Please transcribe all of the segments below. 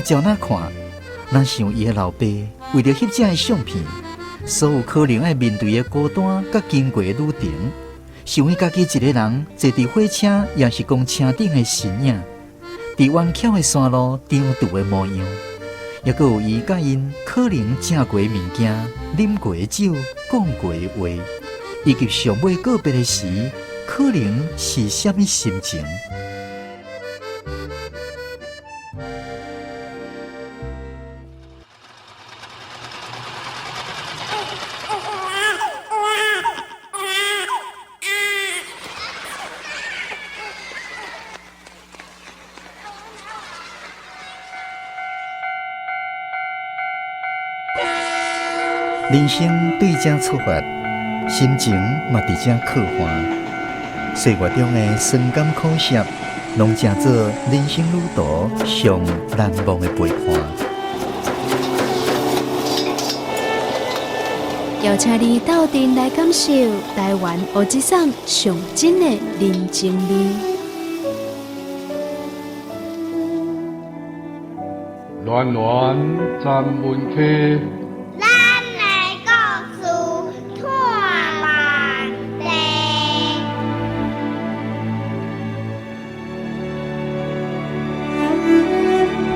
阿娇那看，哪想伊的老爸为了翕这的相片，所有可能要面对的孤单甲经过的旅程，想伊家己一个人坐伫火车，也是讲车顶的身影，伫弯曲的山路长途的模样，也阁有伊甲因可能食过的物件、啉过的酒、讲过的话，以及尚未告别的时，可能是什么心情。人生对这出发，心情嘛伫这刻画。岁月中的酸甘苦涩，拢成做人生旅途上难忘的陪伴。邀请你斗阵来感受台湾乌鸡桑上真的人情味。暖暖站门客。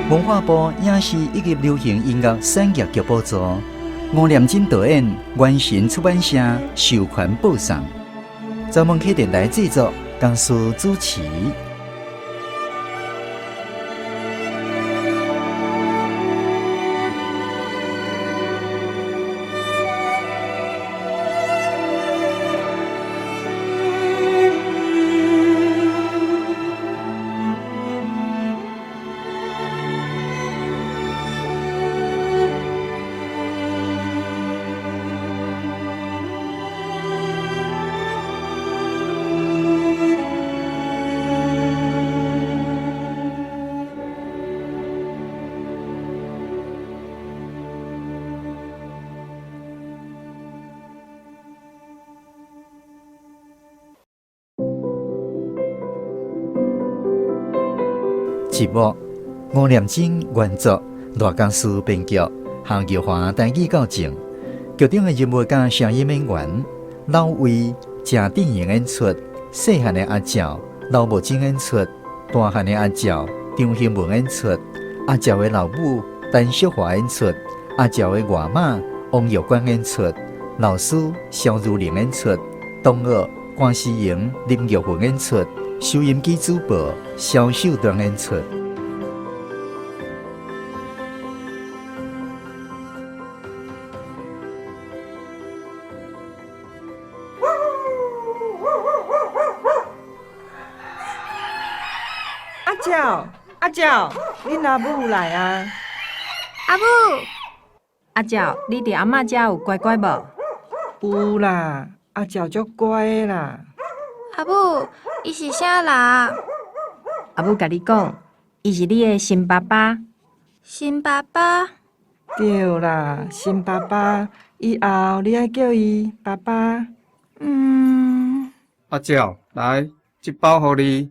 文化部影视以及流行音乐产业局补助，吴念真导演，原神出版社授权播送，专门客电台制作，江苏主持。节目吴念真原作，赖江苏编剧，杭玉华台语校正，剧中的人物甲声音演员老魏、郑典颖演出，细汉的阿娇刘木真演出，大汉的阿娇张兴文演出，阿娇的老母陈淑华演出，阿娇的外妈王玉冠演出，老师肖如玲演出，同学关思莹、林玉芬演出。收音机主播萧秀端演出。阿娇，恁阿母来啊！阿母，阿娇，你伫阿嬷家有乖乖无？有啦，阿娇足乖的啦。阿母，伊是啥人？阿母甲你讲，伊是你的新爸爸。新爸爸？对啦，新爸爸，以后你爱叫伊爸爸。阿娇，来，一包互你。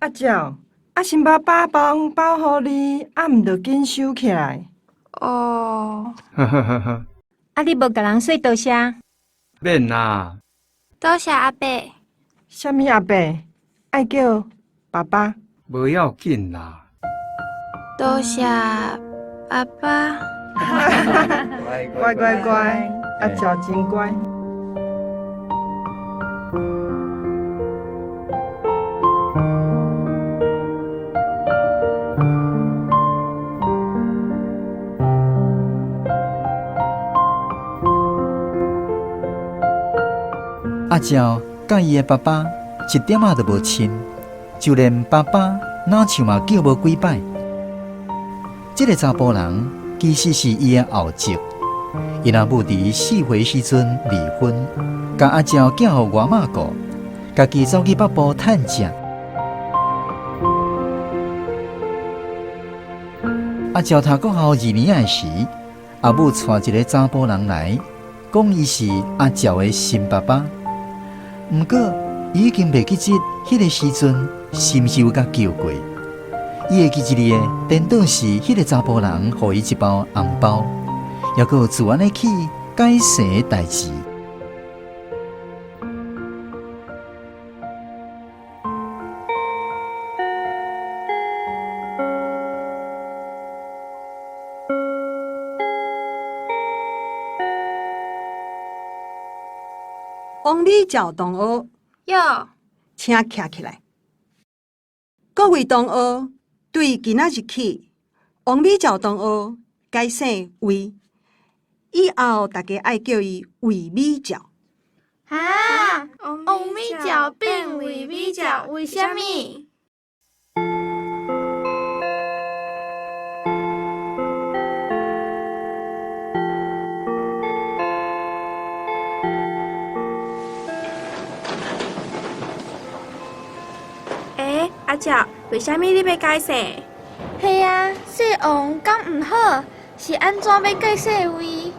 阿娇，新爸爸包包互你，毋着紧收起来。哦。你无甲人说多谢？免啦。多谢阿伯。啥物阿伯？爱叫爸爸。无要紧啦。多谢爸爸。乖乖乖，阿娇真乖。阿娇甲伊的爸爸一点仔都无亲，就连爸爸哪像嘛叫无几摆。这个查甫人其实是伊的后籍，伊阿母伫4岁时阵离婚，甲阿娇寄互外妈顾，家己走去北部趁食。阿娇读国校2年的时，阿母带一个查甫人来，讲伊是阿娇的新爸爸。毋过，伊已经袂记得迄个时阵是毋是有甲叫过，伊会记一个颠倒是迄个查甫人，互伊一包红包，也阁自安的起改姓的代志。王美照同学，哟，请徛起来。各位同学，对今仔日起，王美照同学改姓魏，以后大家爱叫伊魏美照。啊，王美照变魏美照，为什么？阿照，为什么你要改姓？系啊，姓王敢毋好，是安怎要改姓魏？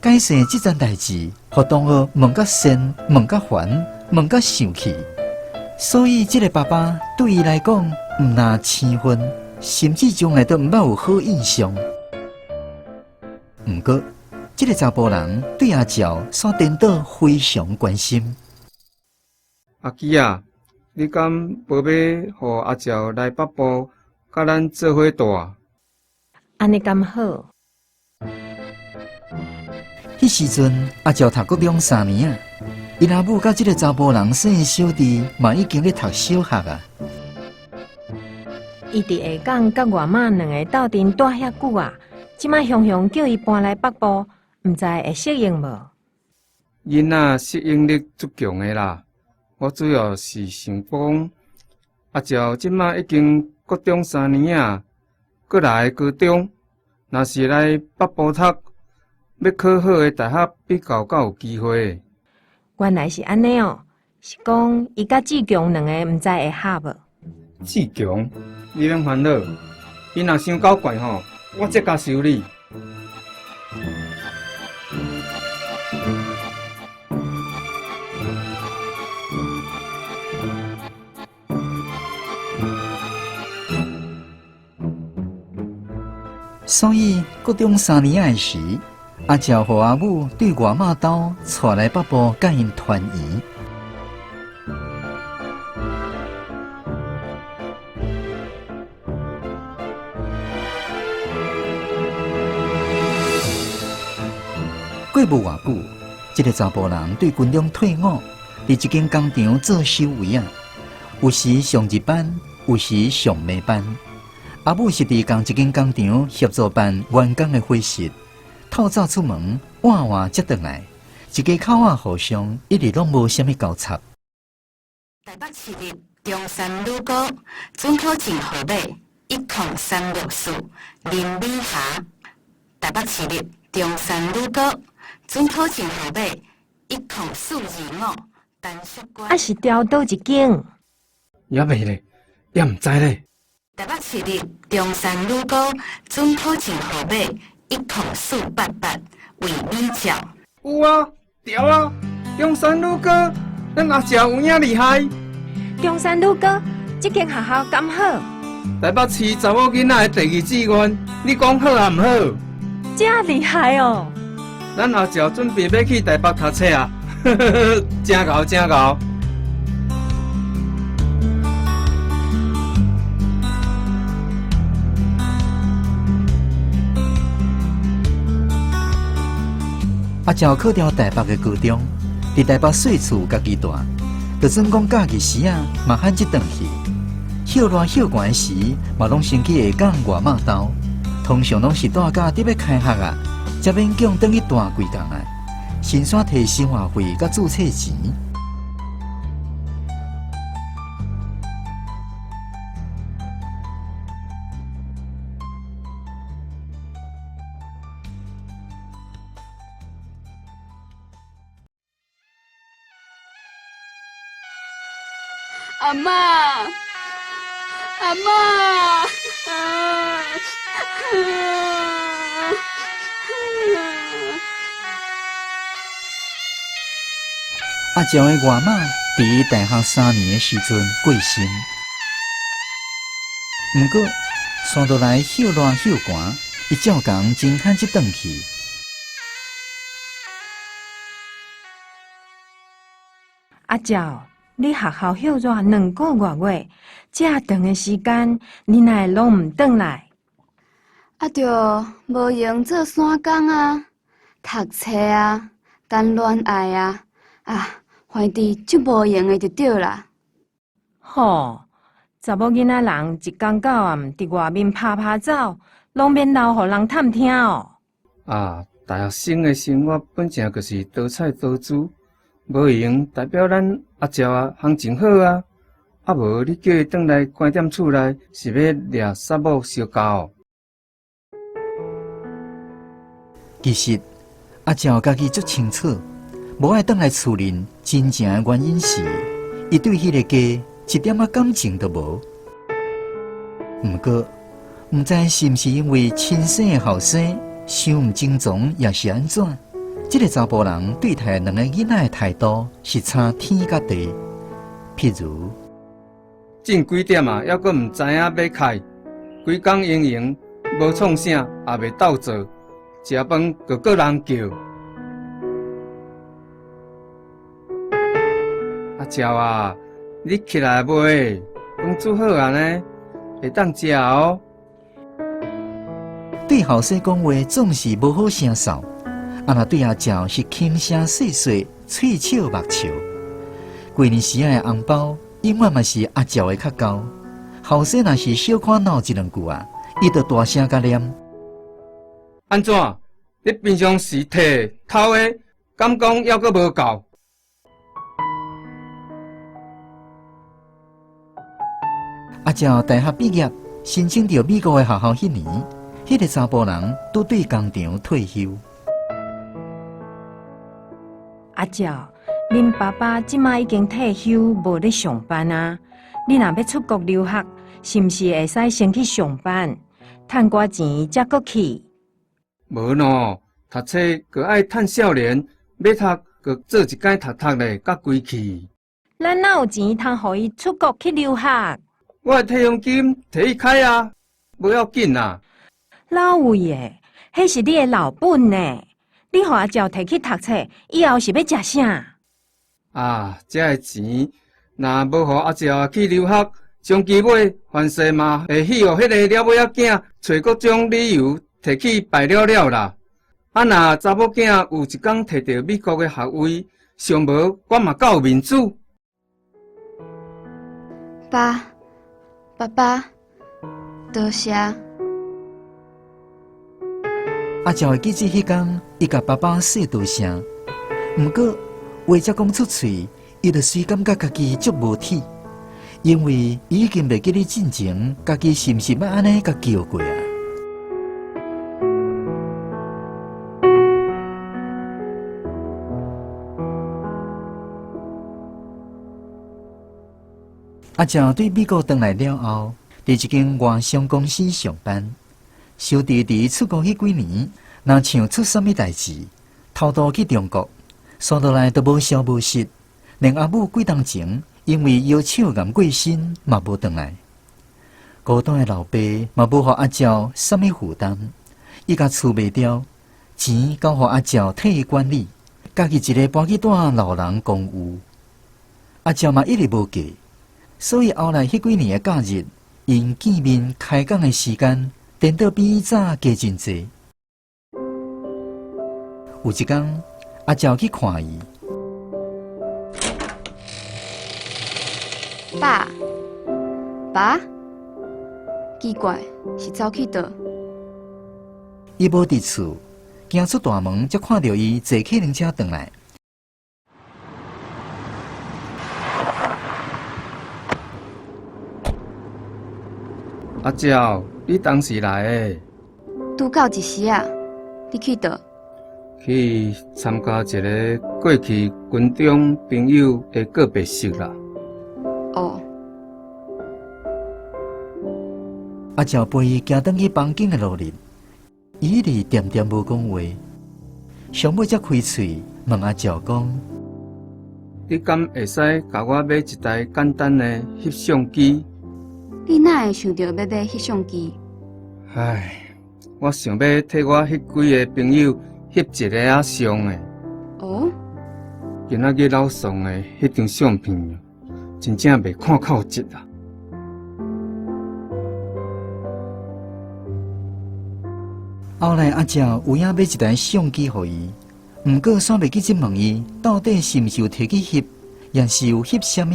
改姓这件代志，互同学问甲深，问甲烦，问甲生气。所以，这个爸爸对伊来讲，毋拿生分，甚至将来都毋捌有好印象。毋过，这个查甫人对阿照煞颠倒非常关心。阿基啊，你敢无要互阿照来北部，甲咱做伙住？安尼敢好？迄时阵，阿照读国中3年啊，伊阿母甲这个查甫人生的小弟嘛已经咧读小学啊。伊伫下港甲外妈两个斗阵住遐久啊，即摆雄雄叫伊搬来北部。毋知会适应无？囡仔适应力足强的啦。我主要是想讲，阿照即摆已经国中3年啊，搁来高中，若是来北部读，要考好的大学比较有机会。原来是安尼哦，是讲伊甲志强两个毋知会合无？志强，你免烦恼，伊若伤搞怪吼，我即甲收你。所以，国中3年的时，阿照和阿母对外妈兜带来北部甲因团圆。过无偌久，这个查甫人对军中退伍，伫一间工厂做守卫啊，有时上日班，有时上暝班。阿母是伫同一间工厂协助办员工的伙食，透早出门，晚晚才回来，一家口仔互相一直拢无虾米交叉。台北市立中山女高准考证号码10364林美霞。台北市立中山女高准考证号码10425陈淑娟。啊是调倒一间？也未咧，也毋知咧。台北市立中山女高准考证号码10488魏美照。有啊，调啊，中山女高，咱阿照有影厉害。中山女高这间学校敢好？台北市查某囡仔的第2志愿，你讲好啊毋好？这厉害哦！咱阿照准备要去台北读册啊，真牛真牛！阿照考到台北的高中，伫台北细厝家己住，就算讲假期时啊，嘛罕一顿去。歇热歇寒时，嘛拢先去下港外妈兜，通常拢是大家伫要开学啊，才勉强等去住几工啊，先煞摕生活费甲注册钱。阿嬷，阿嬷，阿娇的外妈伫大学3年的时阵过身，毋过山倒来休热休寒，伊照共真罕一转去。阿娇，你学校休热2个月，这长的时间，你哪会拢毋转来？啊，着无闲做散工啊，读册啊，谈恋爱啊，反正就无闲的就对啦。吼，查某囡仔人一天到晚伫外面拍走，拢免留互人探听哦。大学生的生活本正就是多彩多姿，无闲代表咱阿娇行情好啊。无你叫伊转来关�40厝内，是要掠杀某相交哦？其实阿娇家己足清楚，无爱转来厝里，真正的原因是，伊对迄个家一点仔感情都无。毋过，毋知是毋是因为亲生的后生伤毋正宗，也是安怎？这个查甫人对待2个囡仔的态度是差天甲地。譬如，近几点啊，还阁毋知影要开，规工营营，无创啥，也袂斗做，食饭个个人叫。阿娇啊，你起来袂？饭煮好啊呢，会当食哦。对后生讲话总是无好声扫，若对阿娇是轻声细细，喙笑目笑。过年时仔的红包，永远嘛是阿娇的较高。后生若是小可闹1-2句啊，伊就大声甲念。安怎？你平常时摕头的，敢讲还阁无够？阿娇大学毕业，申请到美国的学校迄年，迄个查甫人拄对工厂退休。阿娇，恁爸爸即马已经退休，无咧上班啊。你若要出国留学，是毋是会使先去上班，趁寡钱才阁去？无喏，读册个爱趁少年，要读个做一间读咧，甲归去。咱哪有钱通互伊出国去留学？我的退休金摕去开啊，无要紧啊。老位诶，迄是你的老本呢。你互阿娇摕去读册，以后是要食啥？这个钱若无互阿娇去留学，长期尾凡事嘛会许互迄个了尾仔囝找各种理由摕去败了啦。若查某囝有一天摕到美国的学位，上无我嘛够有面子。爸爸，多谢。阿娇会记起迄天，伊甲爸爸说多谢。毋过话才讲出嘴，伊就随感觉家己足无体，因为伊已经袂记得进前家己是毋是捌安尼甲叫过啊。阿娇对美国回来了后，伫一间外商公司上班。小弟弟出国迄几年，若像出啥物代志，偷渡去中国，山倒来都无消无息。连阿母几当前因为腰手癌过身，嘛无回来。孤单的老爸嘛无互阿娇啥物负担，伊甲厝卖掉，钱交互阿娇替伊管理，家己一个搬去住老人公寓。阿娇嘛一直无嫁，所以后来迄几年的假日，因见面开讲的时间，颠倒比以早加真济。有一天，阿娇去看伊。爸，奇怪，是走去倒？伊无伫厝，行出大门，才看到伊坐客人车回来。阿娇，你当时来的？拄到一时啊，你去倒？去参加一个过去军中朋友的告别式啦。哦。阿娇陪伊行转去房间的路里，伊一直点点无讲话，上尾才开嘴问阿娇讲：你敢会使甲我买一台简单的翕相机？你哪会想到要买翕相机？唉，我想要替我迄几个朋友翕一个仔相的。哦，今仔日老送的迄张相片，真正袂看靠质啊！后来阿照有影买一台相机互伊，毋过煞袂记去问伊到底是毋是有摕去翕，也是有翕啥物。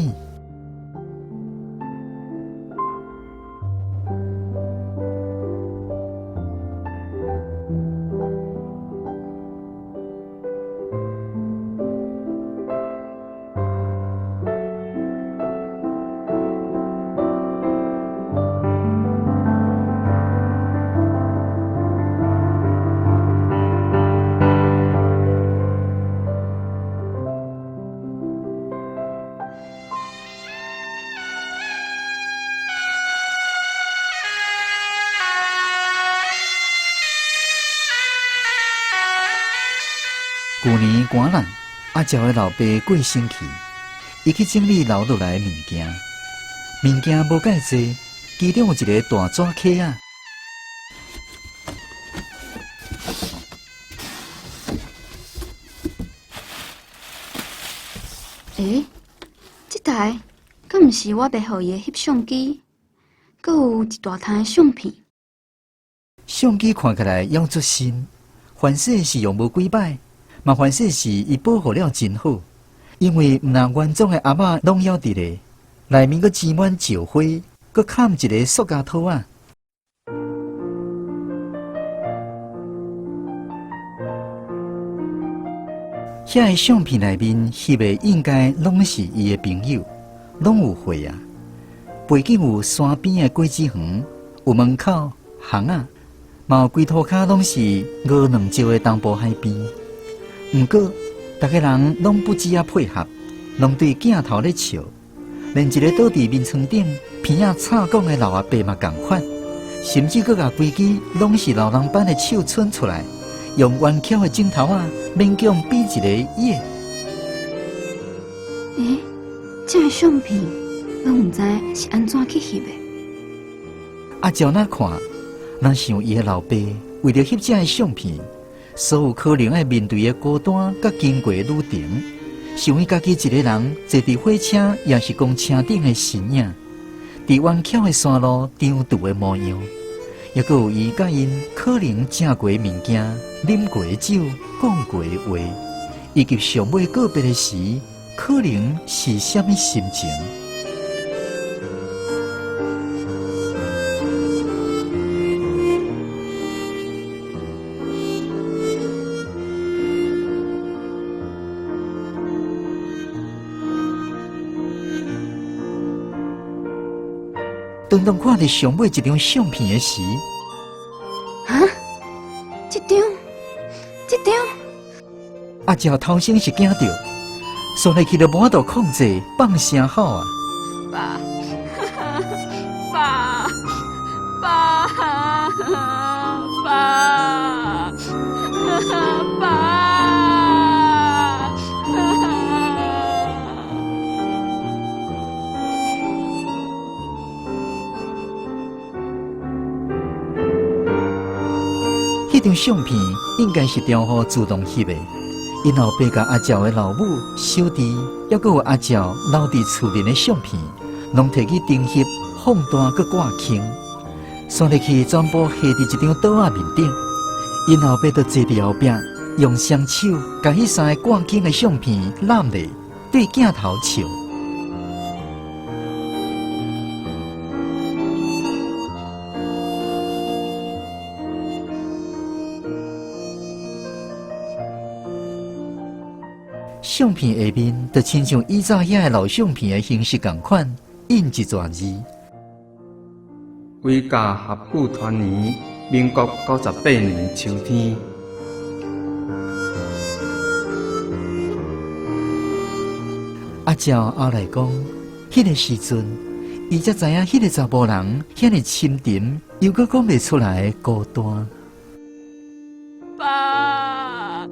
旧年寒冷，阿照的老爸过身去，伊去整理留落来的物件，物件无介济，其中有一个大纸壳啊。这台敢毋是我买互伊的翕相机？阁有一大摊的相片。相机看起来用足新，凡说是用无几摆。麻烦说是伊保护了真好，因为毋但原装的阿嬷拢还伫咧，内面阁沾满石灰，阁盖一个塑胶套啊。遐个相片内面翕的应该拢是伊的朋友，拢有花啊。背景有山边的果子园，有门口巷啊，嘛有规涂骹拢是鹅卵石的东部海边。毋过，大家人拢不只啊配合，拢对镜头咧笑，连一个倒伫面床顶鼻仔插讲的老阿伯嘛共款，甚至佫甲规支拢是老人版的手伸出来，用圆巧的镜头啊，勉强比一个耶。这个相片，我毋知是安怎去翕的。阿照那看，咱想伊的老爸为了翕这个相片。所有可能要面对的孤单甲经过的旅程，想伊家己一个人坐伫火车，也是公车顶的身影，伫弯巧的山路张渡的模样，也阁有伊甲因可能食过的物件、啉过的酒、讲过的话，以及尚未告别的时，可能是啥物心情。当看到上尾一张相片的时，这张，阿照头先是惊到，所以去了无法度控制，放声吼啊！爸，爸，爸，爸，爸。迄张相片应该是中户自动翕的，因老爸甲阿照的老母、小弟，还阁有阿照留伫厝边的相片，拢摕去订翕、放大佮挂轻，刷入去全部下伫一张桌仔面顶。因老爸就坐伫后壁，用双手甲迄三个挂轻的相片揽咧，对镜头笑。相片下面，就亲像以前遐个老相片的形式共款，印一撮字：归家合富团年，民国98年秋天。阿照后来讲，迄个时阵，伊才知影迄个查甫人遐尼深沉，又阁讲袂出来的孤单。爸，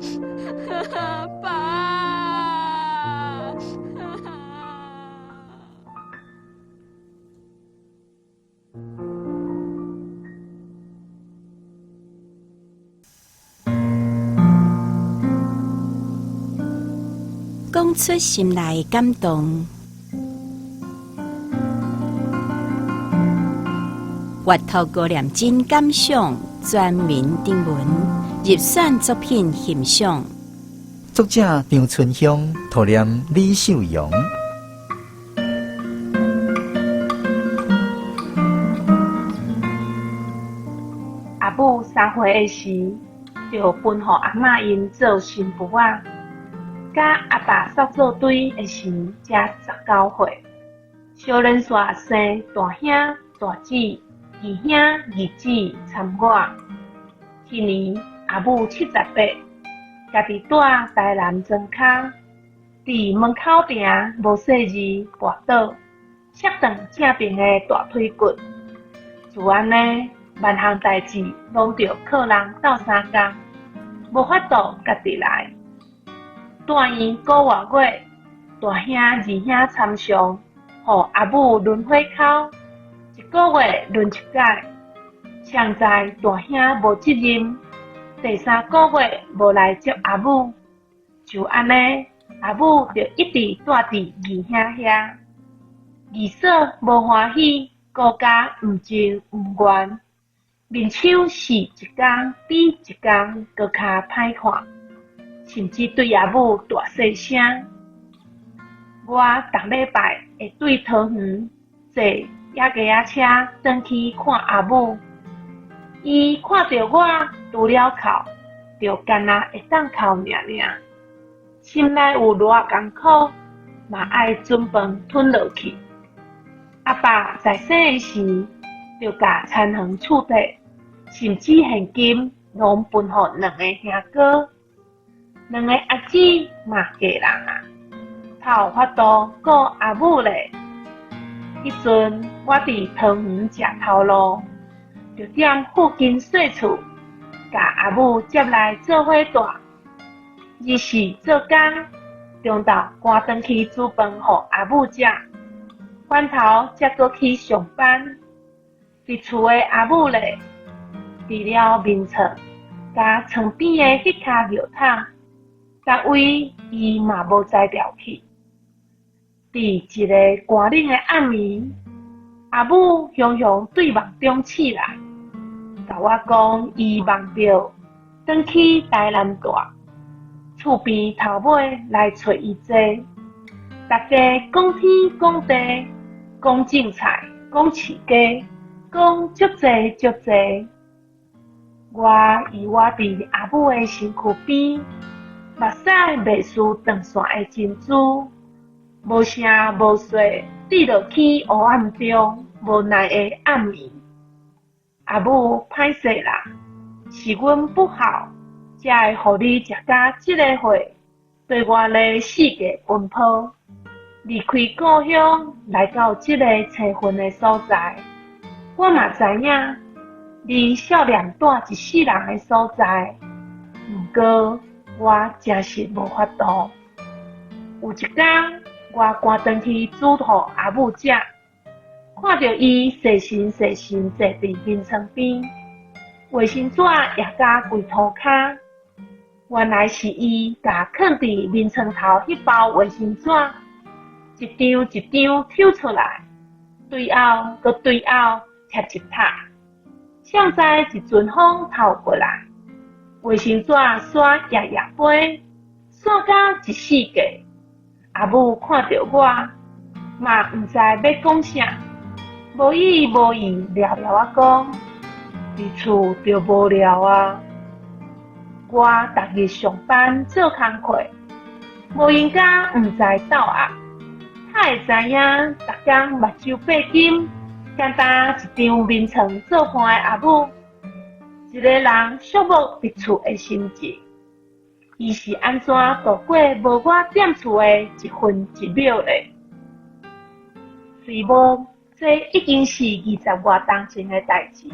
爸。讲出心内的感动。阅读高念真感想全民定文入选作品欣赏。作者张春香，图念李秀阳。阿母3岁的时，就分予阿嬷因做新妇仔，甲阿爸扫做堆的时，才19岁。小人煞生大兄、大姊、二兄、二姊参我。迄年阿母78，家己住台南庄脚，伫门口埕无细字跋倒，摔断正边的大腿骨。自安尼，万项代志拢着靠人斗相共，无法度家己来。住院个月，大兄、二兄参详，互阿母轮火口，一个月轮一届。现在大兄无责任，第3个月无来接阿母，就安尼，阿母就一直住伫二兄遐。二嫂无欢喜，顾家毋情毋愿，面手是一天比一天搁较歹看，甚至对阿母大细声。我逐礼拜会对桃园坐野鸡车转去看阿母。伊看到我除了哭，就干那会当哭尔尔，心内有偌艰苦，嘛爱准饭吞落去。阿爸在生的时，就甲田园厝地，甚至现金拢分予2个兄哥，2个阿姊嘛嫁人啊，才有法度顾阿母咧。迄阵我伫桃园食头路。就踮附近细厝，甲阿母接来做伙住。日时做工，中昼赶转去煮饭互阿母食，饭头才搁去上班。伫厝的阿母咧，除了面床，甲床边的迄骹尿桶，逐位伊嘛无再调去。伫一个寒冷的暗暝，阿母雄雄对梦中醒来，甲我讲伊梦到转去台南住，厝边头尾来找伊坐，大家讲天讲地，讲种菜，讲饲鸡，讲足济足济。我伫阿母的身躯边，目屎袂输长线的珍珠，无声无息滴落去黑暗中无奈的暗暝。阿母歹势啦，是阮不好，才会予你食到这个岁，对外咧世界奔波，离开故乡来到这个青云的所在。我嘛知影，你少年带一世人的所在，不过我真是无法度。有一天，我赶转去煮互阿母食。看到伊细心坐伫面床边，卫生纸也甲柜涂骹，原来是伊甲放伫面床头迄包卫生纸，一张一张抽出来，对后搁对后贴一拍，像在一阵风透过来，卫生纸刷夜夜飞，散甲一世界。阿母看到我，嘛毋知要讲啥。无意无意聊聊啊讲，伫厝就无聊啊。我逐日上班做工课，无闲甲毋知斗压，他会知影逐工目睭八金，简单一张面床做伴的阿母，一个人寂寞伫厝的心情，伊是安怎度过无我踮厝的一分一秒咧？虽无这已经是20多年前的代志，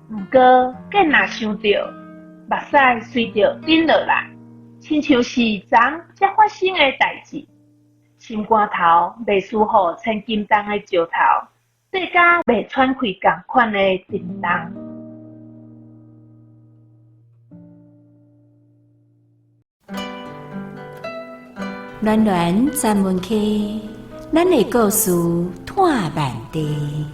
不过更若想到，目屎随着滴落来，亲像是昨才发生的代志，心肝头袂输互千斤重的石头，细甲袂喘气共款的震动。暖暖站门口，咱的故事探万地。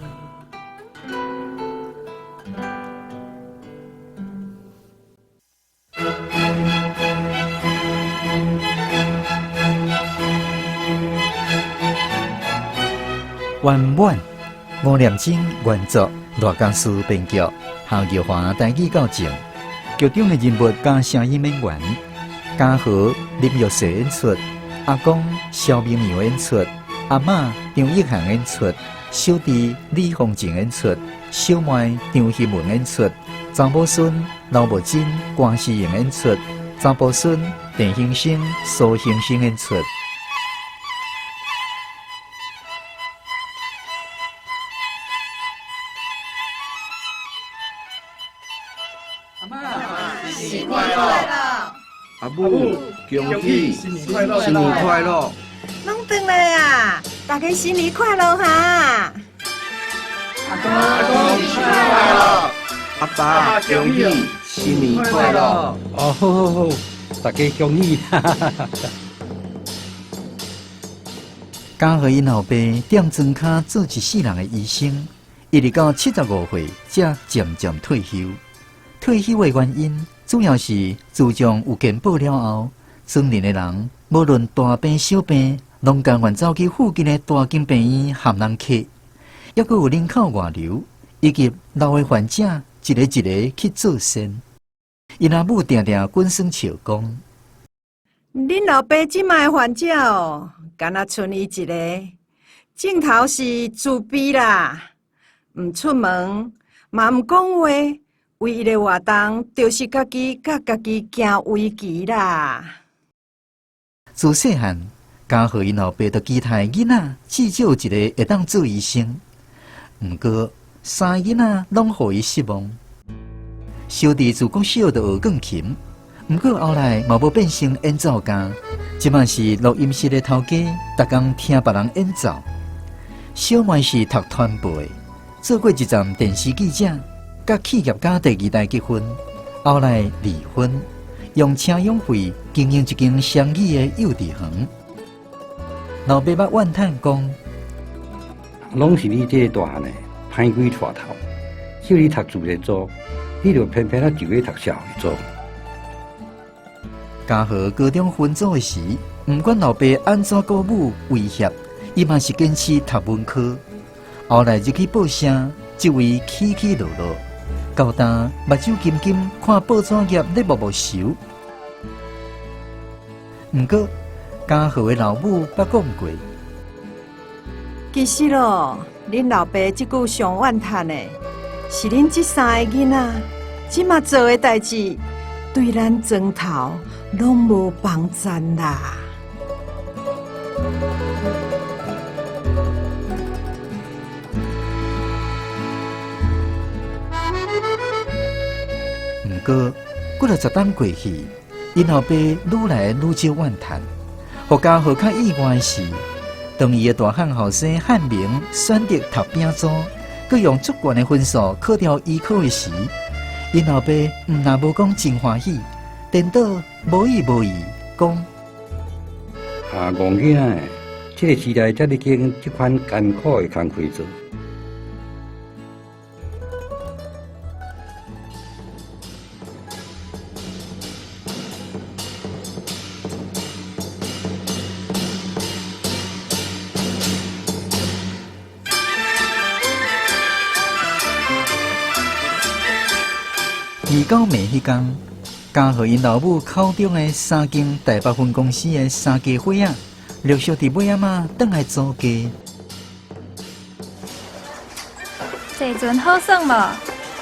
圆满吴念真原作，大江师编剧，夏玉华台语校正，剧中的人物加声音演员，嘉禾、林玉石演出，阿公萧明苗演出，阿嬷张玉涵演出，小弟李凤静演出，小妹张希文演出，查某孙刘木真、关世英演出，查甫孙陈兴生、苏兴生演出。新年快乐！阿母，恭喜新年快乐！新年快乐！拢回来啊！大家新年快乐哈！阿公新年快乐！阿爸恭喜新年快乐！哦，好好好，大家恭喜！嘉禾因后爸踮庄脚做一世人的医生，一直到75岁才渐渐退休。退休的原因，主要是自从有健保了后，庄年的人无论大病小病，拢甘愿走去附近的大间病院含人客，抑阁有人口外流，以及老的患者一个一个去做善。因阿母定定滚酸笑讲：恁老爸即卖的患者哦，敢若剩伊一个，镜头是自闭啦，毋出门，嘛毋讲话。唯一的活动，就是家己甲家己行围棋啦。自细汉，嘉禾因后爸就期待囡仔至少有一个会当做医生。毋过，三个囡仔拢互伊失望。小弟自国小就学钢琴，毋过后来嘛无变成演奏家，即卖是录音室的头家，逐工听别人演奏。小妹是读传播的，做过一站电视记者。甲企业家第2代结婚，后来离婚，用车养费经营一间双语的幼稚园。老爸捌怨叹讲：拢是你这个大汉的歹鬼带头，叫你读自然组，你就偏偏就去读社会组。嘉禾高中分组的时，毋管老爸安怎鼓舞威胁，伊嘛是坚持读文科。后来入去报社，职位起起落落。到当目睭金金看报纸业咧默收。毋过，嘉禾的老母捌讲过，其实咯，恁老爸即句上怨叹的，是恁这3个囡仔即马做的代志，对咱庄头拢无帮衬啦。不过，过了10冬过去，因后爸愈来愈少怨叹。互嘉禾较意外的是，当伊的大汉后生汉明选择读丙组，佮用足悬的分数考掉医科的时，因后爸若无讲真欢喜，颠倒无意讲：啊，戆囝诶，这个时代才咧经这款艰苦的工课做。29暝迄天，嘉禾因老母口中的3间台北分公司的3家伙仔，陆续伫尾仔仔转来租家。这阵好耍无？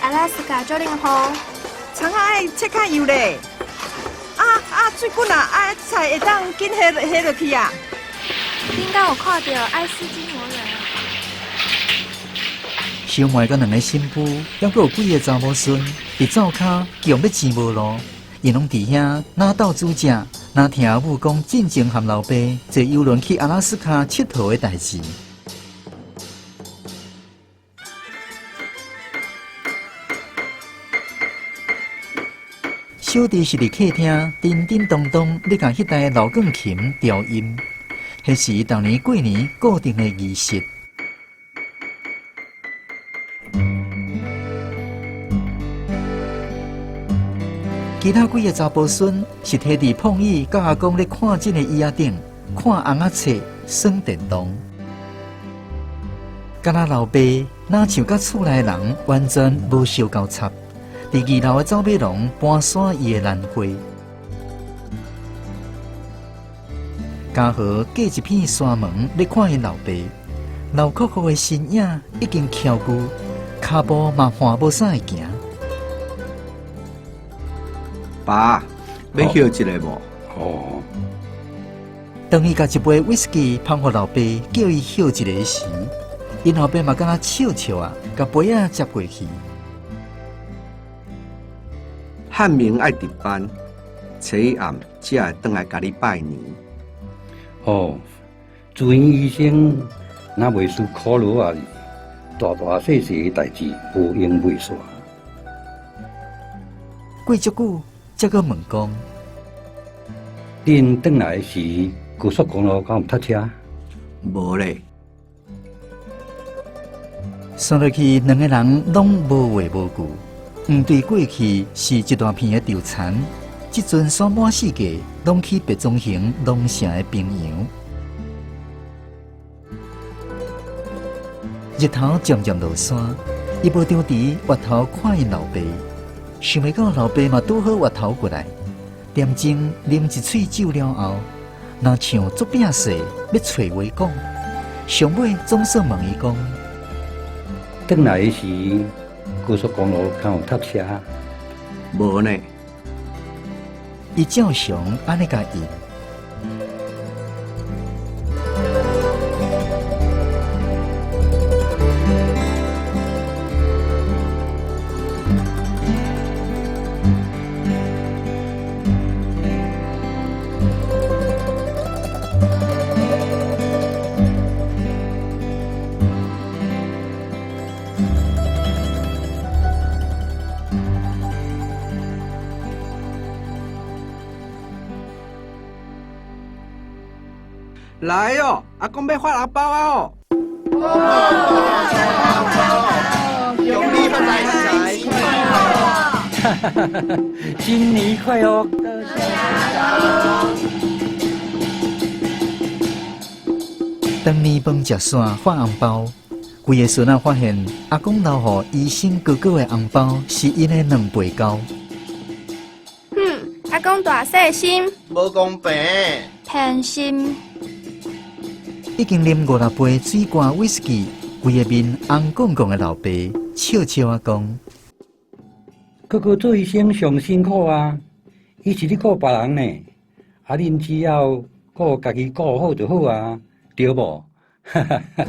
阿拉斯加9零号，窗爱切较油咧。水滚啊！菜会当紧下落去啊！恁敢有看到爱斯基摩人？小妹甲2个新妇，还阁有几个查某孙，伫灶骹强要钱无路，因拢伫遐哪斗煮食，哪听阿母讲进前含老爸坐游轮去阿拉斯加佚佗的代志。小小弟是伫客厅叮叮咚咚咧甲迄台老钢琴调音，迄是当年过年固定的仪式。其他几个查甫孙是摕伫碰椅，甲阿公咧看诊的椅仔顶看红仔册、耍电动。敢若老爸哪像甲厝内人完全无相交叉，伫二楼的走马廊搬散伊的兰花。嘉禾隔一片山门咧看因老爸，老酷酷的身影已经翘骨，骹步嘛缓无啥会行。爸，要喝一个无？哦。当伊甲一杯威士忌放互老爸，叫伊喝一个时，因老爸嘛敢若笑笑啊，甲杯仔接过去。汉明爱值班，初一暗才会转来甲你拜年。哦，住院医生若袂输苦劳啊，大大细细的代志无应袂煞。过足久，才阁问讲，恁转来时高速公路敢有塞车？无咧。算落去，两个人拢无话无句。对过去是一大片的纠缠，即阵煞满世界拢去别种型拢城的平洋。日头渐渐落山，伊无张伫月头看因老爸，想袂到老爸嘛拄好月头过来，点睛啉一喙酒了后，若像做饼势要找话讲，上尾总算问伊讲，转来时。高速公路敢有塞车？无呢。伊照常安尼甲应。来哦，阿公要发红包啊哦！恭喜发财，新年快乐！当年饭食散发红包，规个孙仔发现阿公留予医生哥哥的红包是因的2倍高。阿公大细心，无公平，偏心。已经啉5-6杯水罐威士忌，规个面红滚滚的老爸笑笑啊讲：“哥哥做医生上辛苦啊，伊是咧顾别人呢，啊恁只要顾家己顾好就好啊，对无？”哈哈哈。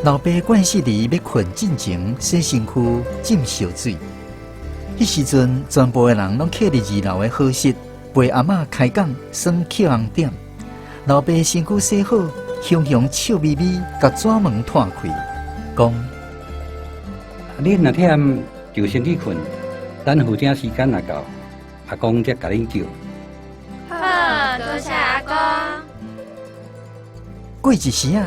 老爸惯势伫要困进前洗身躯、浸烧水。迄时阵，全部的人拢徛伫2楼的好室，陪阿嬷开讲，算扣红点。老爸身躯洗好，香香笑眯眯，甲纸门摊开，讲：“恁若忝就先去困，等负正时间若到，阿公才甲恁叫。”好，多谢阿公。过一时啊。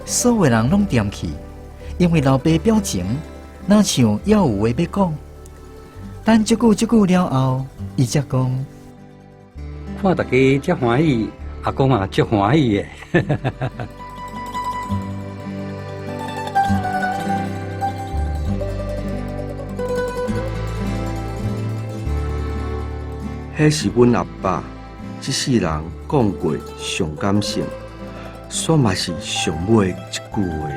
所有人拢点去，因为老爸表情哪像还有话要讲。等足久了后，伊才讲：“看大家遮欢喜，阿公嘛足欢喜的。”迄是阮阿爸一世人讲过上感性。煞嘛是上尾一句话。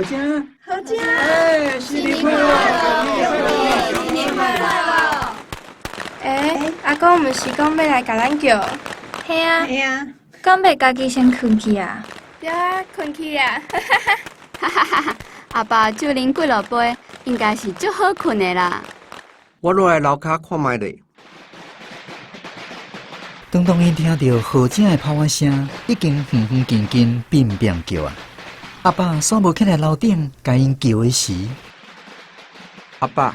好佳，好佳，新年快乐！新年快乐！阿公毋是讲要来甲咱叫？嘿啊，嘿啊，讲要家己先困去啊？对啊，困去啊！哈哈哈哈！阿爸就啉几落杯，应该是足好困的啦。我落来楼骹看卖咧。当因听到好正的拍碗声，已经远远近近变变叫啊！阿爸煞无起来楼顶，甲因叫的时，阿爸，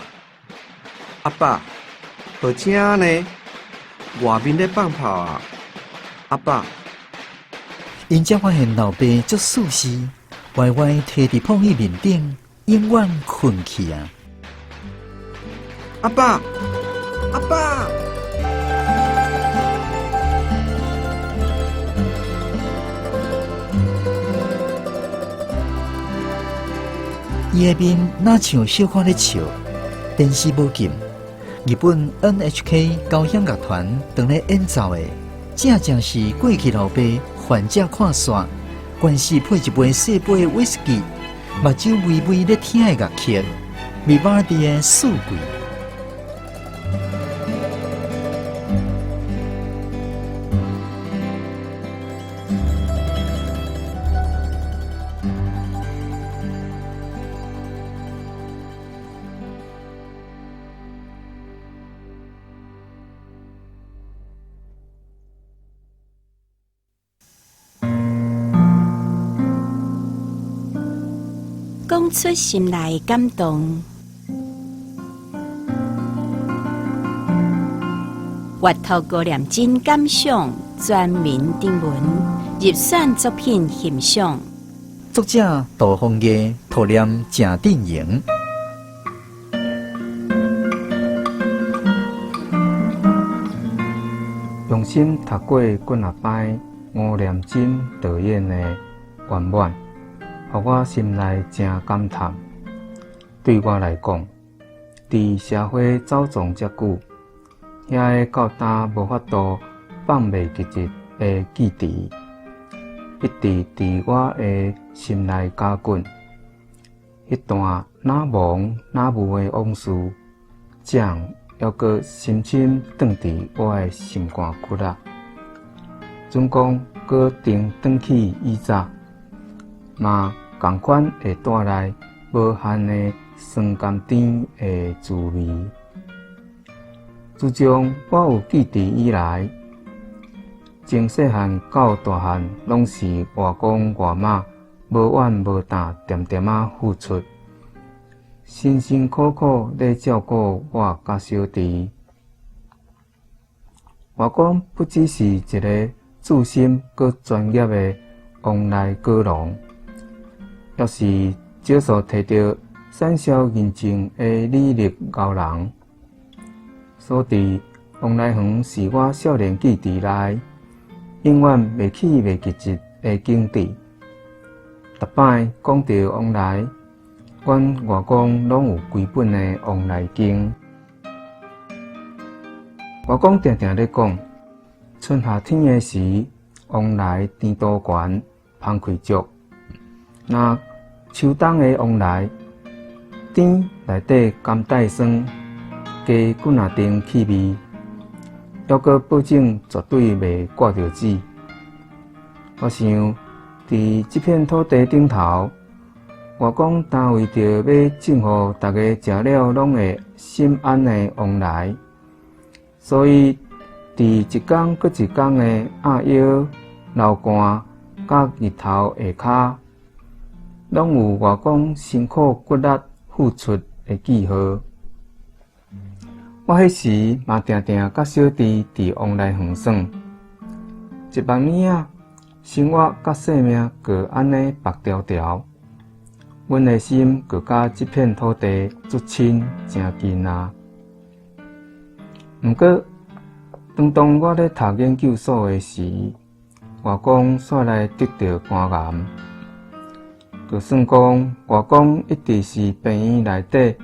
好正呢，外面咧放炮啊！阿爸，因才发现老爸足舒适，歪歪摕伫碰椅面顶，永远困去啊！阿爸，伊的面哪像小可咧笑，电视无禁。日本 NHK 交响乐团当咧演奏的，正是过去老爸患者看煞，关系配一杯细杯的威士忌，目睭微微咧听的乐曲，维瓦蒂的《四季》。讲出心内感动，阅读高念真感想，全民定文，入选作品欣赏。作者杜峰业，图念郑定营。用心读过几啊摆吴念真导演的圆满，互我心内真感叹。对我来讲，伫社会走撞遮久，遐个高担无法度放袂记日的记忆，一直伫我的心内加滚。迄段哪忙哪无的往事，将还阁深深藏伫我的心肝骨仔。准讲阁定转去以早，嘛同款会带来无限的酸甘甜的滋味。自从我有记忆以来，从细汉到大汉，拢是外公外妈无怨无淡，点点啊付出，辛辛苦苦咧照顾我甲小弟。外公不只是一个注心佮专业的往来歌郎，也是少数摕到产销认证的履历高人。所以往来园是我少年记忆内永远袂去袂记日的景致。逐摆讲到往来，阮外公拢有几本的往来经。外公定定咧讲，春夏天的时，往来甜多悬，芳开足；那秋冬的往来，甜内底甘带酸，加几啊丁气味，还阁保证绝对袂挂着籽。我想，伫这片土地顶头，外公单为着要种互大家食了拢会心安的往来，所以伫一工搁一工的暗夜、流汗、甲日头下骹，拢有外公辛苦骨力付出的记号。我迄时嘛定定甲小弟伫往来远耍，一万年啊，生活甲性命各安尼白条条，阮的心就甲这片土地足亲真近啊。毋过，当我咧读研究所的时，外公煞来得到肝癌。就算讲外公一直是病院内底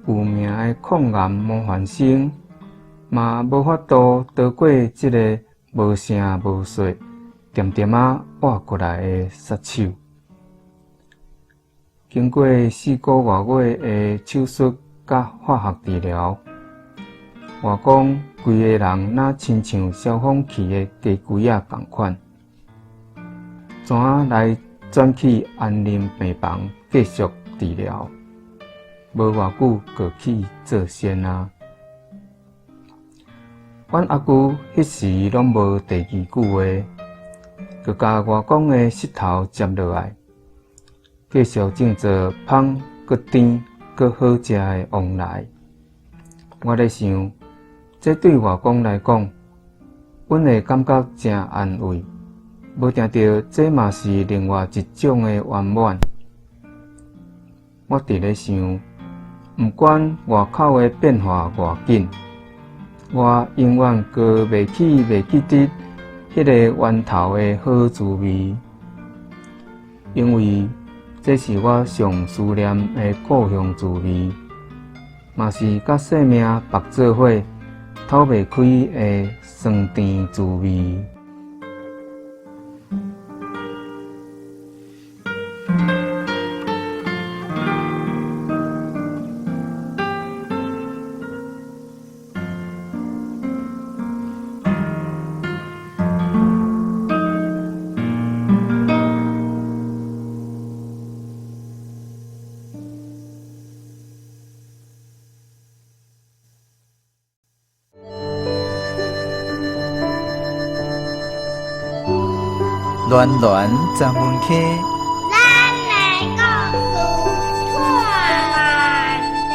有名的抗癌模范生，嘛无法度逃过这个无声无说、点点啊挖过来的杀手。经过4个多月的手术甲化学治疗，外公规个人若亲像消防器的家规仔同款，怎来转去安宁病房继续治疗？无偌久就去做仙啊！阮阿舅迄时拢无第二句话，就甲外公的膝头接落来，继续种做芳、搁甜、搁好食的往来。我咧想，这对外公来讲，阮会感觉真安慰。无定着，这嘛是另外一种的圆满。我伫咧想，毋管外口的变化偌紧，我永远过袂去得迄个源头的好滋味，因为这是我上思念的故乡滋味，嘛是甲生命绑做伙透袂开的酸甜滋味。暖暖站门口，咱来故事破万例。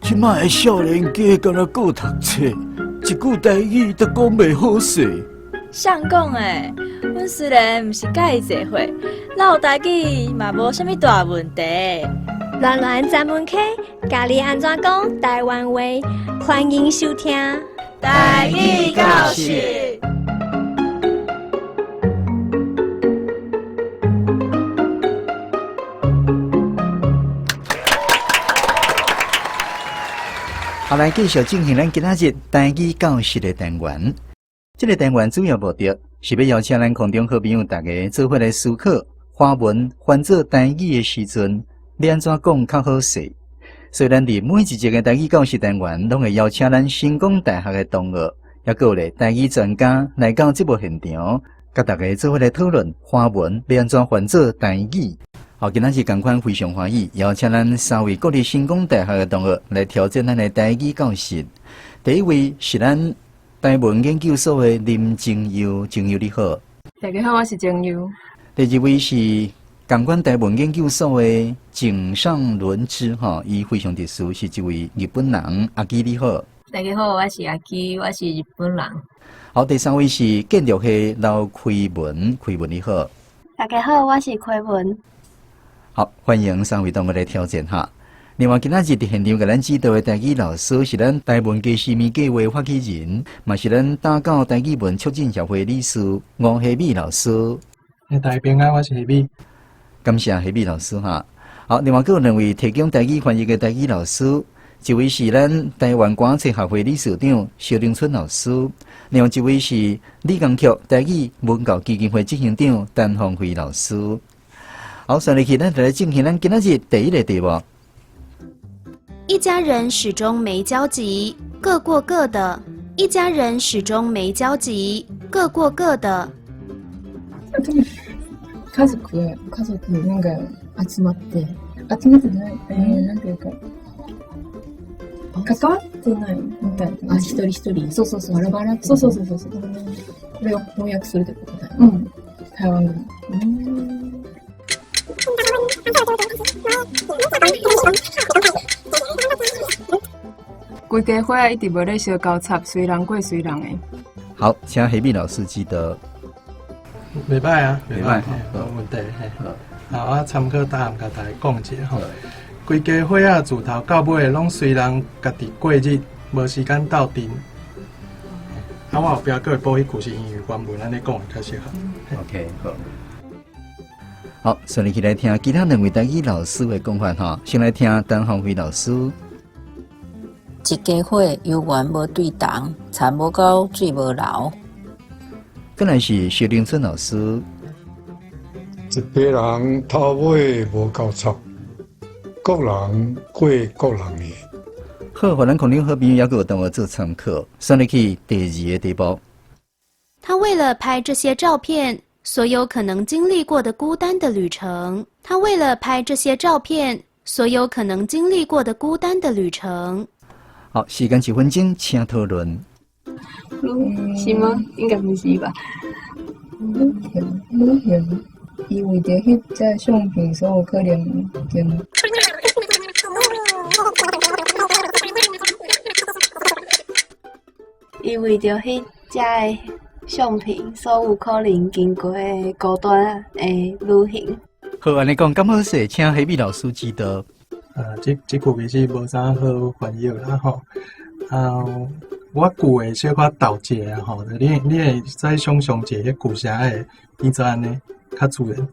即摆的少年家敢若顾读册，一句台语都讲袂好势。谁讲诶？阮虽然毋是介意聚会，唠台语嘛无啥物大问题。暖暖站门口，教你安怎讲台湾话，欢迎收听台语教室。后来继续进行咱今仔日台语教室的单元。这个单元主要目的是要邀请咱空中好朋友大家做伙来思考华文翻做台语的时阵，要安怎讲较好势。所以咱伫每一集的台语教室单元，拢会邀请咱成功大学的同学，也有咧台语专家来到节目现场，甲大家做伙来讨论华文要安怎翻做台语。好，今仔日同款非常欢喜，邀请咱3位国立成功大学的同学来挑战咱的台语教室。第一位是咱台文研究所的林静佑，静佑你好。大家好，我是静佑。第二位是港管台文研究所的井上伦之，伊非常特殊，是一位日本人。阿基你好。大家好，我是阿基，我是日本人。好，第三位是建筑系刘奎文，奎文你好。大家好，我是奎文。好，欢迎3位同学来挑战哈。另外，今仔日伫现场甲咱指导的台语老师是咱台文家市民计划发起人，嘛是咱打教台语文促进协会理事吴希美老师。大家平安，我是希美。感谢希美老师哈。好，另外还有2位提供台语翻译的台语老师，一位是咱台湾广册协会理事长萧凌春老师，另外一位是理工局台语文教基金会执行长陈鸿辉老师。好，顺利去，咱就来进行咱今仔日第一个题目。一家人始终没交集，各过各的。一家人始终没交集，各过各的。家族なんか集まってないなんていうか関わってないみたいな。一人一人。そうバラバラ。そう。これを翻訳するってことだよね。台湾語。规家伙仔一直无咧相交叉，随人过随人诶。好，请希美老师指导。袂歹啊，袂歹，无问题。好，我参考答案，甲大家讲一下吼。规家伙仔自头到尾拢随人家己过日，无时间斗阵。啊，我后壁佫会补迄句是英语原文，安尼讲会较适合。OK， 好。好，所以起来听其他两位台语老师的讲法哈。先来听陈芳辉老师。一家伙油源无对重，田无高，水无流。再来是薛凌春老师。一家人头尾无够插，各人过各人的。好，互咱空中好朋友也有同学做参考。上来去第二个题目。他为了拍这些照片，所有可能经历过的孤单的旅程。他为了拍这些照片，所有可能经历过的孤单的旅程。好，时间1分钟，请讨论。是吗？应该不是吧？旅行，伊为着翕这相片，所有可能经。伊为着翕这个相片，所有可能经过的孤单的旅行。好，安尼讲，咁好势，请黑米老师指导。这句其实无啥好翻译啦吼。我句会小可倒一下吼，你会再想象一下，迄句啥会变做安尼较自然。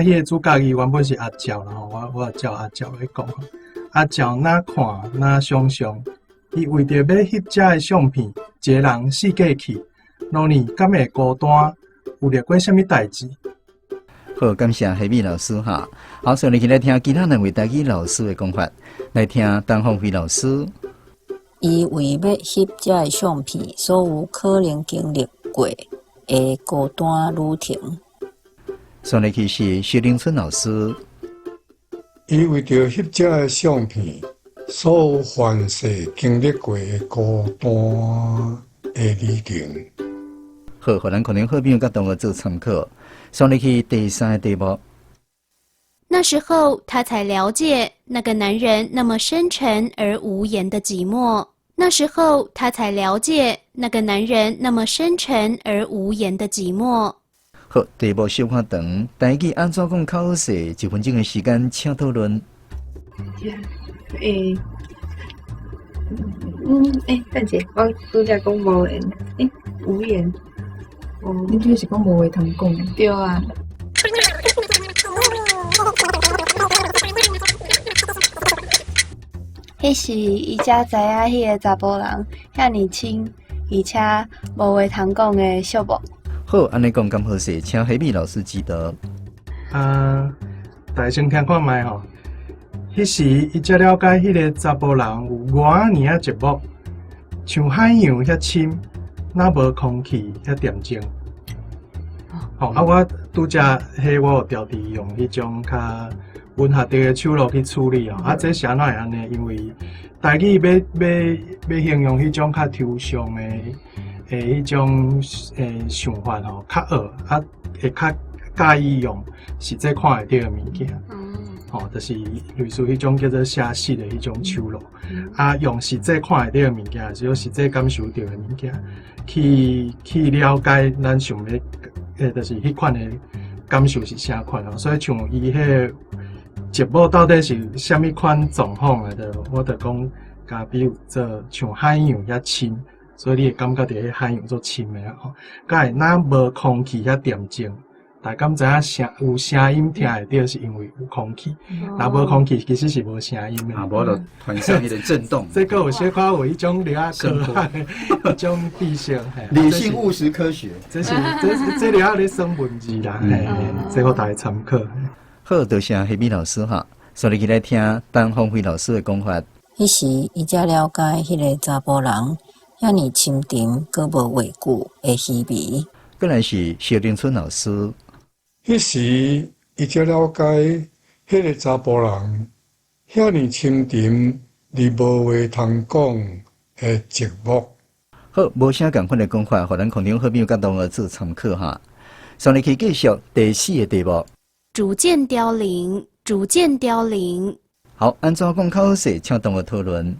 迄个主角伊原本是阿照啦吼，我照阿照来讲吼。阿照哪看哪想象，伊为着要翕遮个相片，一个人四界去，老年敢会孤单，有历过啥物代志？好，感谢黑米老师哈。好，所以来听其他两位台语老师的讲法，来听陈芳辉老师。伊为要翕遮个相片，所有可能经历过的孤单旅程。上来去是薛凌春老师。伊为着翕遮个相片，所有凡世经历过的孤单的旅程。好，互咱可能好朋友甲同学做参考。上来去第3个题目。那时候他才了解那个男人那么深沉而无言的寂寞。那时候他才了解那个男人那么深沉而无言的寂寞。好，题目小看长，台语安怎讲较好势？1分钟的时间，请讨论。等者，我拄则讲无言，无言。你主要是讲无话通讲。对啊。迄时伊才知影迄个查甫人遐尼清，而且无话通讲的寂寞。好，安尼讲咁好势，请黑米老师指导。大先听看卖吼。迄时伊才了解迄个查甫人有偌尔啊寂寞，像海洋遐深，哪无空气遐恬静。我拄则迄我有调伫用迄种较温和啲的手路去处理哦。这是安怎会安尼？因为台语要形容迄种较抽象的迄种想法吼，较学会较介意用实际看会到的物件。就是类似迄种叫做写实的迄种手路，用实际看会到的物件，是有实际感受到的物件，去了解咱想要就是迄款的感受是啥款哦。所以像伊迄寂寞到底是啥物款状况来的，我就讲，甲比如做像海洋遐深，所以你会感觉到迄海洋做深的吼。甲会若无空气遐恬静。大家敢知影有声音听会到，是因为有空气。若无空气，其实是无声音的。无就产生迄个震动。这个有小可有迄种了啊可爱的迄种理性，理性务实科学。这了咧算文字啦，这互大家参考。好，多谢黑米老师哈。所以来听陈芳辉老师的讲法。迄时伊才了解迄个查甫人遐尼深沉，阁无话句的虚伪。再来是薛凌春老师。迄时，伊才了解迄个查甫人遐尼深沉而无话通讲的寂寞。好，无啥共款的讲法，互咱空中好朋友甲同学做参考哈。上嚟去继续第4个题目。逐渐凋零，逐渐凋零。好，安怎讲较好势？请同学讨论。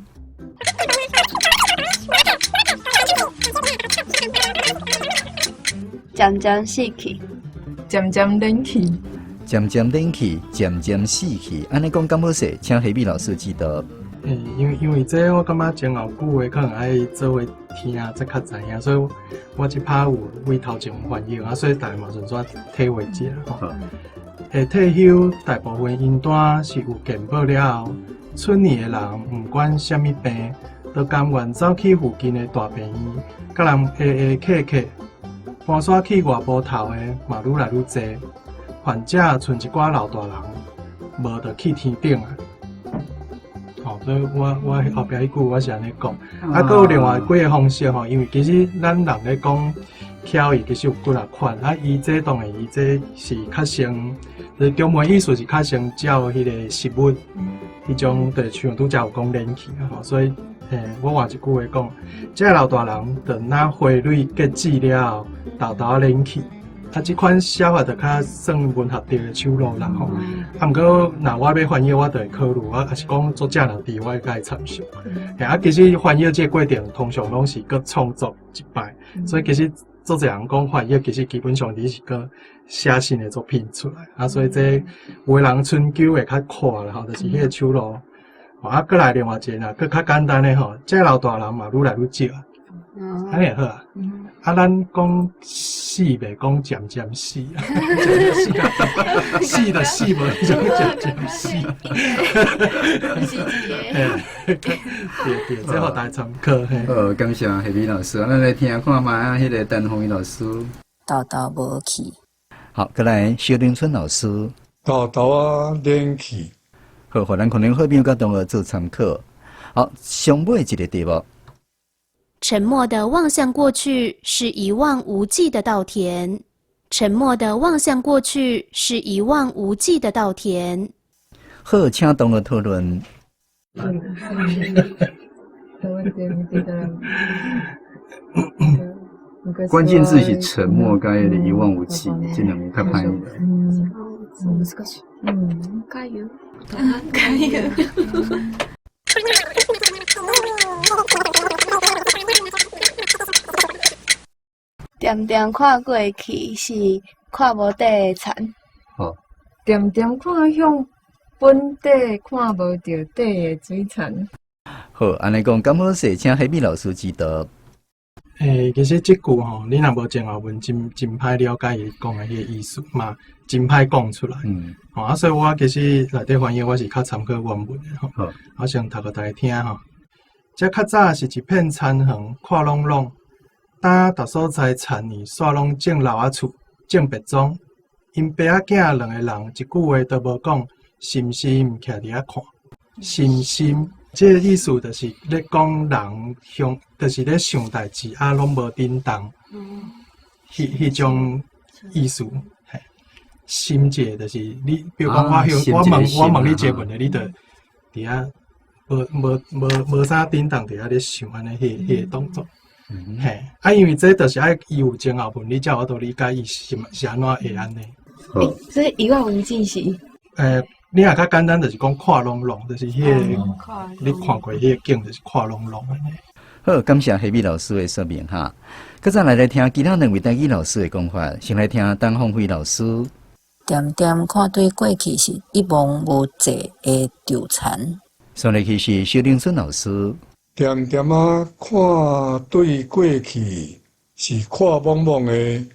渐渐死去。渐渐冷去，渐渐冷去，渐渐死去。安尼讲敢好势？请黑米老师指导。因为这我感觉前后句话可能爱做伙听才较知影，所以我即拍有为头前翻译啊，所以大家嘛顺续体会一下吼。下退休大部分因单是有健保了后，村里的人毋管啥物病，都甘愿走去附近的大病院，甲人客客，搬徙去外埔头的嘛愈来愈侪，患者剩一寡老大人，无得去天顶啊。所以我后壁迄句我是安尼讲，啊，佫有另外几个方式吼，因为其实咱人咧讲巧艺，其实有几啊款，啊，伊这当然伊这是较先，就是中文意思是较先照迄个实物，迄种对像拄则有讲连去吼，所以我换一句话讲，这老大人等拿花蕊结籽了后，豆豆连去。啊，即款写法就较算文学着的手路啦吼。啊，毋过若我要翻译，我就会考虑，我也是讲作者若伫，我会甲伊参详。啊，其实翻译这个过程通常拢是搁创作一摆，所以其实做者人讲翻译，其实基本上你是搁写新的作品出来。啊，所以这有的人春秋会较快啦吼，就是迄个手路。啊，搁来另外一个啦，搁较简单的吼，这老大人嘛愈来愈少。安尼会好啊。啊，咱讲死袂讲渐渐死啊，死就死无，就渐渐死。对，这互大家参考。感谢夏美老师，咱来听看卖啊，迄个陈宏宇老师。豆豆无去。好，再来萧林春老师。豆豆啊，连去。好，互咱可能好朋友甲同学做参考。好，上尾一个题目。沉默地望向过去，是一望无际的稻田。沉默地望向过去，是一望无际的稻田。好，请同学讨论。关键字是沉默，甲迄个一望无际，这两个较歹的。難しい。加油。加油。点点看过去是看无底的田。好。点点看向本底，看无到底的水田。好，安尼讲，咁好势，请夏美老师指导。其实这句吼，你若无前后文真歹了解伊讲的迄个意思嘛，真歹讲出来。啊，所以我其实内底翻译我是较参考原文的吼。我先读给大家听吼。这较早是一片田园，看拢拢。搭逐所在田里煞拢种老仔厝，种别庄。因爸仔囝两个人一句话都无讲，心心徛伫遐看。心心，这个意思就是咧讲人想，就是咧想代志啊，拢无叮当。迄种意思，嘿。心结就是你，比如讲我问你一个问题，你就伫遐无啥叮当，伫遐咧想安尼迄个动作。嘿，啊，因为这就是爱伊有前后文，你才有法度理解伊是安怎会安尼。所以一望无际是。你若较简单，就是讲看拢拢，就是迄个你看过迄个景，就是看拢拢安尼。好，感谢夏美老师的说明哈。搁再来听其他两位台语老师的讲法，先来听陈宏辉老师。点点看对过去是一望无际的稻田。上来去是萧林春老师。点点啊，看对过去是看茫茫的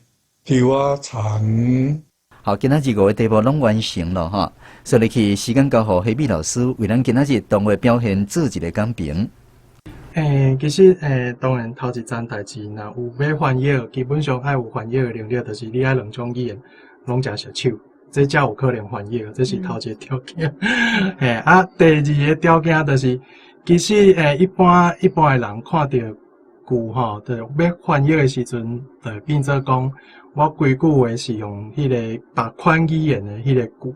稻啊田。好，今仔日5个题目拢完成了哈，所以去时间交互夏美老师为咱今仔日同学表现做一个讲评。其实当然头一件代志，若有要翻译，基本上爱有翻译的能力，就是你爱两种语言拢诚熟手，这才有可能翻译，这是头一个条件。第二个条件就是，其实一般的人看到句吼，就要翻译的时阵，就变做讲。我规句话是用迄个别款语言的迄个句，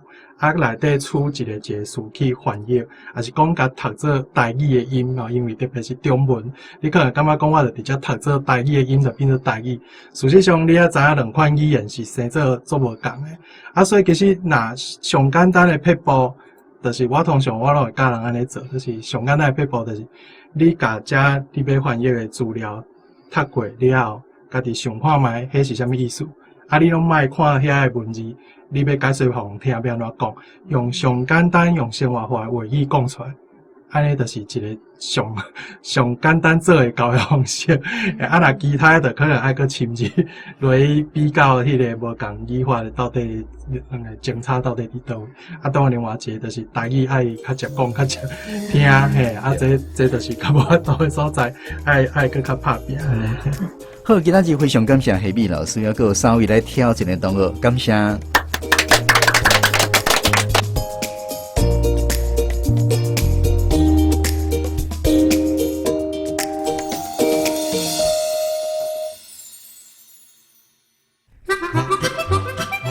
内底出一个解释去翻译，也是讲甲读做台语的音哦，因为特别是中文，你可能感觉讲我就直接读做台语的音，就变做台语。事实上，你也知影两款语言是生做无共的，所以其实若上简单的撇步，就是我通常我都会教人安尼做，就是上简单的撇步，就是你甲你要翻译的资料读过了后。家己想看卖，迄是啥物意思？啊，你拢莫看遐个文字，你要解释互人听要安怎讲，用上简单、用生活化的话语讲出来，安尼就是一个上简单做的教育方式。啊，若其他的可能爱搁深入落去比较迄个无共语法的到底争吵到底伫倒位。啊，当然另外一个就是台语爱较直讲较直听，嘿，啊，这就是较无法度的所在，爱搁较拍拼。好，今仔日非常感谢夏美老师，还有稍微来挑一个同学，感谢。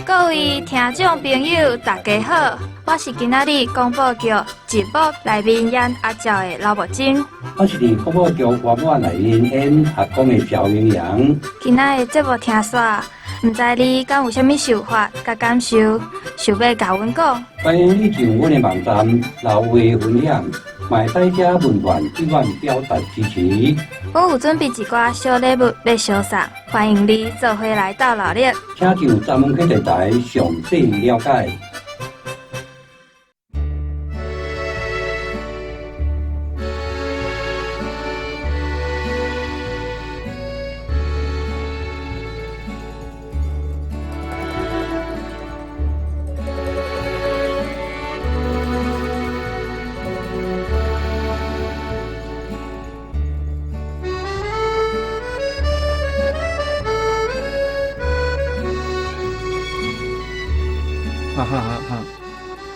各位听众朋友，大家好，我是今仔日广播剧《节目内面演阿娇的老目镜》。我是伫广播剧《话本》内面演阿公的赵明阳。今仔的节目听煞，唔知你敢有啥物想法甲感受，想要甲阮讲？欢迎你上阮的网站老话分享，买在遮文团希望表达支持。我有准备一寡小礼物要相送，欢迎你做伙来到老力。请就专门去电台详细了解。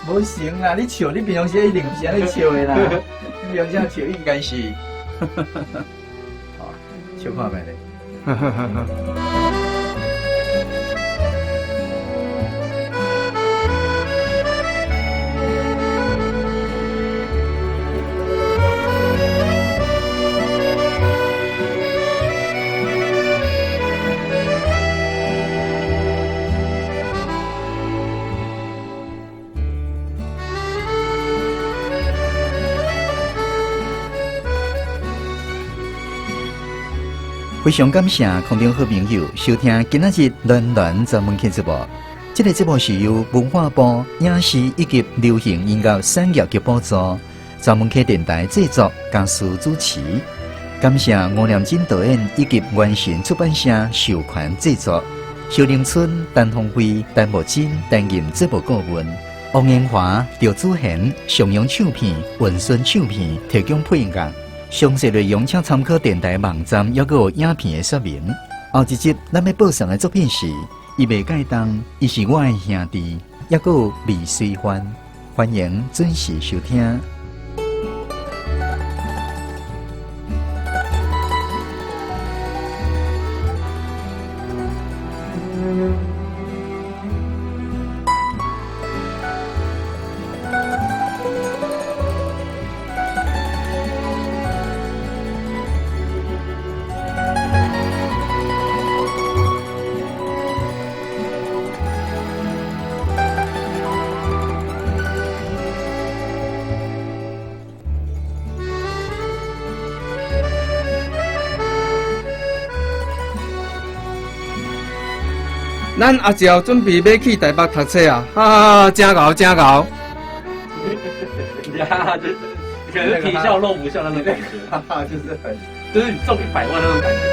无行啦！你笑，你平常时一定是安尼笑的啦。你平常笑应该是，笑看卖咧。非常感谢空中好朋友收听今仔日暖暖专门节目。这个节目是由文化部影视以及流行音乐产业局补助，专门电台制作、监制主持。感谢吴念真导演以及原神出版社授权制作。萧凌春、陈鸿辉、陈木真担任节目顾问。王延华、赵子贤、上扬唱片、文顺唱片提供配乐。详细内容请参考电台网站，还有影片的说明。后一集咱要播送的作品是《伊袂解冻》，伊是我的兄弟，还有李水欢。欢迎准时收听。咱阿娇准备要去台北读册啊！哈，真搞真搞！呀，就是可能皮笑肉不笑那种感觉，就是你中100万那种感觉。